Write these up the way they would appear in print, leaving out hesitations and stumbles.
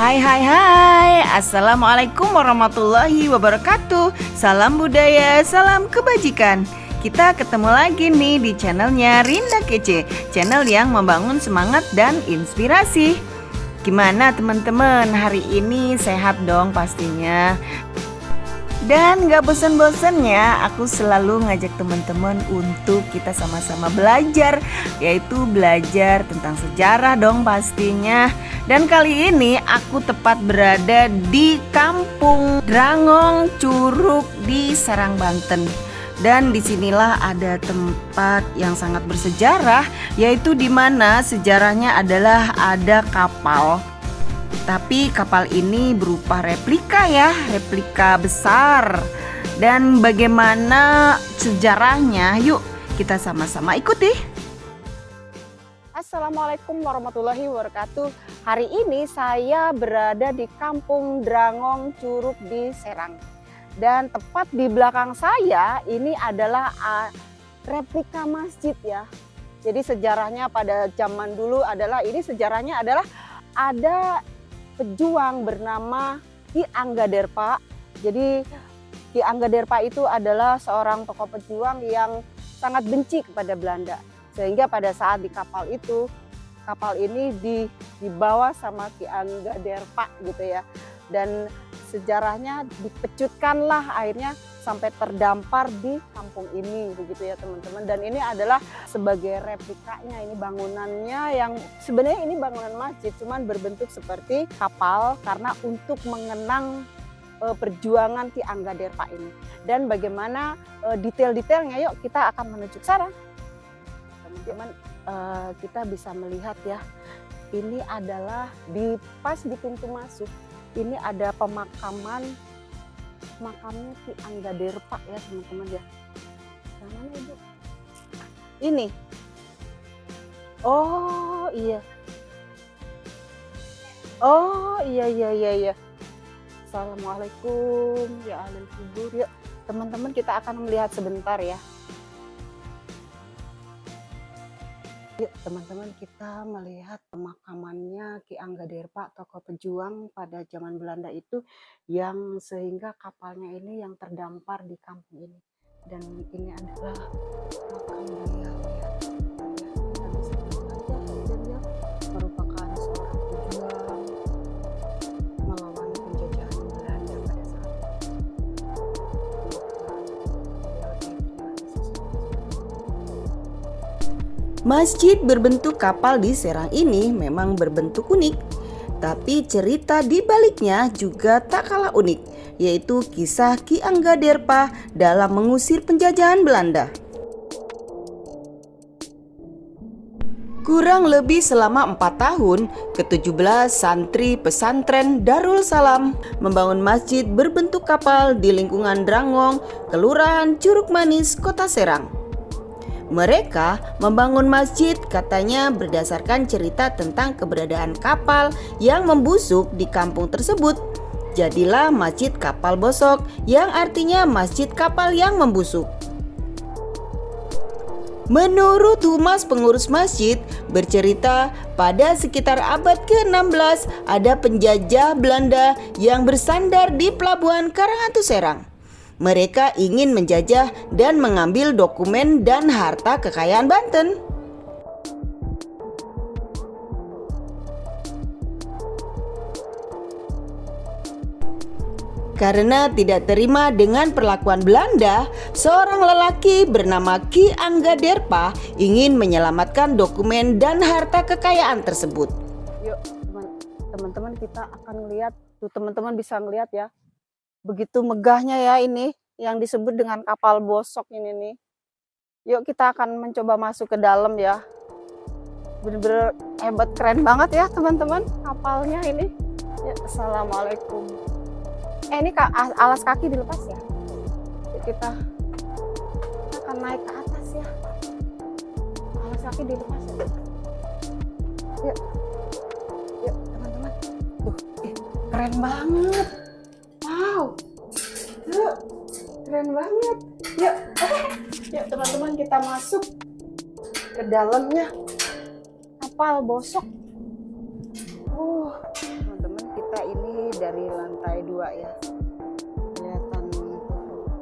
Hai hai hai, Assalamualaikum warahmatullahi wabarakatuh. Salam budaya, salam kebajikan. Kita ketemu lagi nih di channelnya Rinda Kece, channel yang membangun semangat dan inspirasi. Gimana teman-teman, hari ini sehat dong pastinya. Dan gak bosan-bosannya aku selalu ngajak teman-teman untuk kita sama-sama belajar, yaitu belajar tentang sejarah dong pastinya. Dan kali ini aku tepat berada di Kampung Drangong Curug di Serang, Banten. Dan disinilah ada tempat yang sangat bersejarah, yaitu di mana sejarahnya adalah ada kapal. Tapi kapal ini berupa replika ya, replika besar. Dan bagaimana sejarahnya? Yuk kita sama-sama ikuti. Assalamualaikum warahmatullahi wabarakatuh. Hari ini saya berada di Kampung Drangong Curug di Serang. Dan tepat di belakang saya ini adalah replika masjid ya. Jadi sejarahnya pada zaman dulu adalah ada pejuang bernama Ki Anggaderpa. Jadi Ki Anggaderpa itu adalah seorang tokoh pejuang yang sangat benci kepada Belanda. Sehingga pada saat di kapal ini dibawa sama Ki Anggaderpa gitu ya. Dan sejarahnya dipecutkanlah akhirnya sampai terdampar di kampung ini begitu ya teman-teman. Dan ini adalah sebagai replikanya, ini bangunannya yang sebenarnya ini bangunan masjid cuman berbentuk seperti kapal karena untuk mengenang perjuangan Ki Anggaderpa ini. Dan bagaimana detail-detailnya, yuk kita akan menuju ke sana. Teman-teman, kita bisa melihat ya, ini adalah pas di pintu masuk ini ada makamnya Ki Anggaderpa ya teman-teman ya. Yang mana Ibu? Ini. Oh iya. Oh iya. Assalamualaikum ya ahlul kubur. Yuk teman-teman, kita akan melihat sebentar ya. Yuk teman-teman, kita melihat pemakamannya Ki Anggaderpa, tokoh pejuang pada zaman Belanda itu, yang sehingga kapalnya ini yang terdampar di kampung ini. Dan ini adalah makam beliau ya. Kita bisa melihat ya, beliau merupakan seorang pejuang melawan penjajahan Belanda pada saat itu. Masjid berbentuk kapal di Serang ini memang berbentuk unik, tapi cerita di baliknya juga tak kalah unik, yaitu kisah Ki Anggaderpa dalam mengusir penjajahan Belanda. Kurang lebih selama 4 tahun, ke-17 santri pesantren Darul Salam membangun masjid berbentuk kapal di lingkungan Drangong, Kelurahan Curug Manis, Kota Serang. Mereka membangun masjid katanya berdasarkan cerita tentang keberadaan kapal yang membusuk di kampung tersebut. Jadilah Masjid Kapal Bosok, yang artinya masjid kapal yang membusuk. Menurut humas pengurus masjid bercerita, pada sekitar abad ke-16 ada penjajah Belanda yang bersandar di Pelabuhan Karanghatu Serang. Mereka ingin menjajah dan mengambil dokumen dan harta kekayaan Banten. Karena tidak terima dengan perlakuan Belanda, seorang lelaki bernama Ki Anggaderpa ingin menyelamatkan dokumen dan harta kekayaan tersebut. Yuk teman-teman, kita akan lihat tuh, teman-teman bisa ngelihat ya. Begitu megahnya ya ini yang disebut dengan kapal bosok ini nih. Yuk kita akan mencoba masuk ke dalam ya. Bener-bener hebat, keren banget ya teman-teman kapalnya ini. Ya, assalamualaikum. Ini alas kaki dilepas ya. Yuk, kita akan naik ke atas ya. Alas kaki dilepas ya. Yuk teman-teman. Tuh, keren banget. Wow, yuk, keren banget. Yuk teman-teman, kita masuk ke dalamnya kapal bosok. Teman-teman, kita dari lantai 2 ya. Kelihatan tuh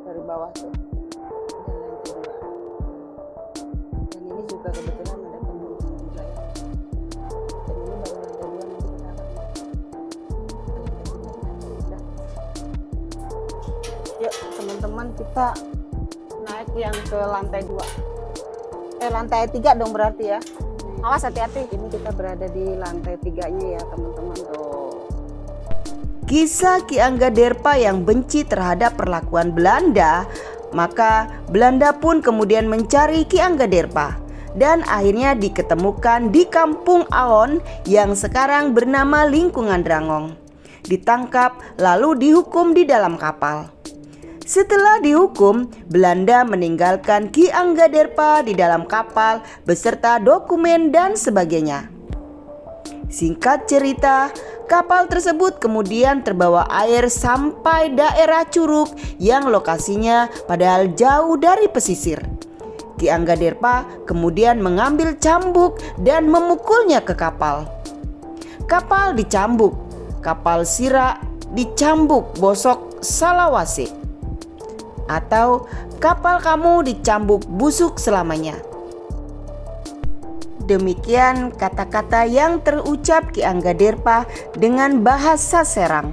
dari bawah tuh. Dari lantai 2. Dan ini juga kebetulan ada pengunjung juga ya. Dan ini baru lantai 2, nanti kita akan udah. Yuk teman-teman, kita naik yang ke lantai 2. Lantai 3 dong berarti ya. Awas hati-hati. Ini kita berada di lantai 3-nya ya teman-teman tuh. Kisah Ki Anggaderpa yang benci terhadap perlakuan Belanda, maka Belanda pun kemudian mencari Ki Anggaderpa dan akhirnya diketemukan di Kampung Aon yang sekarang bernama Lingkungan Drangong. Ditangkap lalu dihukum di dalam kapal. Setelah dihukum, Belanda meninggalkan Ki Anggaderpa di dalam kapal beserta dokumen dan sebagainya. Singkat cerita, kapal tersebut kemudian terbawa air sampai daerah Curug yang lokasinya padahal jauh dari pesisir. Ki Anggaderpa kemudian mengambil cambuk dan memukulnya ke kapal. Kapal dicambuk, kapal Sirak dicambuk bosok salawase. Atau kapal kamu dicambuk busuk selamanya. Demikian kata-kata yang terucap Ki Anggaderpa dengan bahasa Serang.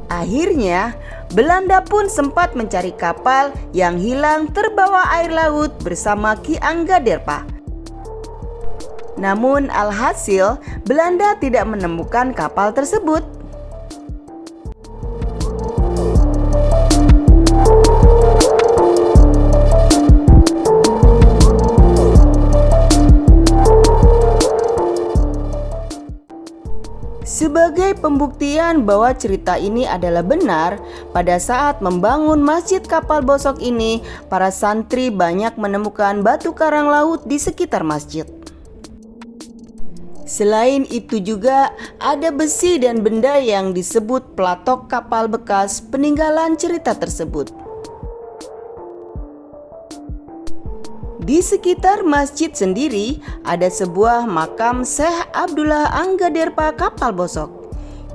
Akhirnya Belanda pun sempat mencari kapal yang hilang terbawa air laut bersama Ki Anggaderpa. Namun alhasil Belanda tidak menemukan kapal tersebut. Sebagai pembuktian bahwa cerita ini adalah benar, pada saat membangun Masjid Kapal Bosok ini, para santri banyak menemukan batu karang laut di sekitar masjid. Selain itu juga ada besi dan benda yang disebut pelatok kapal bekas peninggalan cerita tersebut. Di sekitar masjid sendiri ada sebuah makam Syekh Abdullah Anggaderpa Kapal Bosok.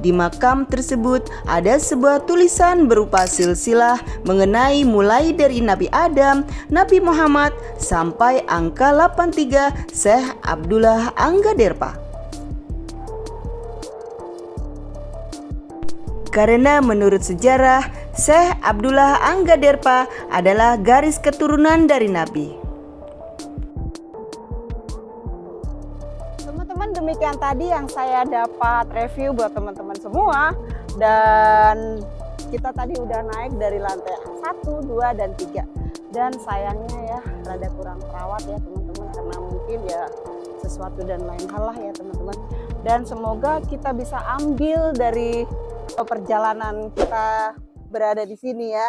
Di makam tersebut ada sebuah tulisan berupa silsilah mengenai mulai dari Nabi Adam, Nabi Muhammad sampai angka 83 Syekh Abdullah Anggaderpa. Karena menurut sejarah, Syekh Abdullah Anggaderpa adalah garis keturunan dari Nabi. Teman-teman, demikian tadi yang saya dapat review buat teman-teman semua. Dan kita tadi udah naik dari lantai 1, 2, dan 3. Dan sayangnya ya rada kurang terawat ya teman-teman, karena mungkin ya sesuatu dan lain hal lah ya teman-teman. Dan semoga kita bisa ambil dari perjalanan kita berada di sini ya,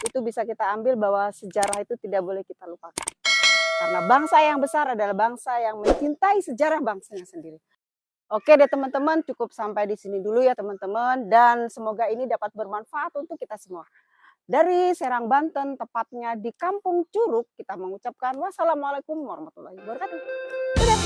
itu bisa kita ambil bahwa sejarah itu tidak boleh kita lupakan. Karena bangsa yang besar adalah bangsa yang mencintai sejarah bangsanya sendiri. Oke deh teman-teman, cukup sampai di sini dulu ya teman-teman. Dan semoga ini dapat bermanfaat untuk kita semua. Dari Serang, Banten, tepatnya di Kampung Curug, kita mengucapkan wassalamualaikum warahmatullahi wabarakatuh. Dadah.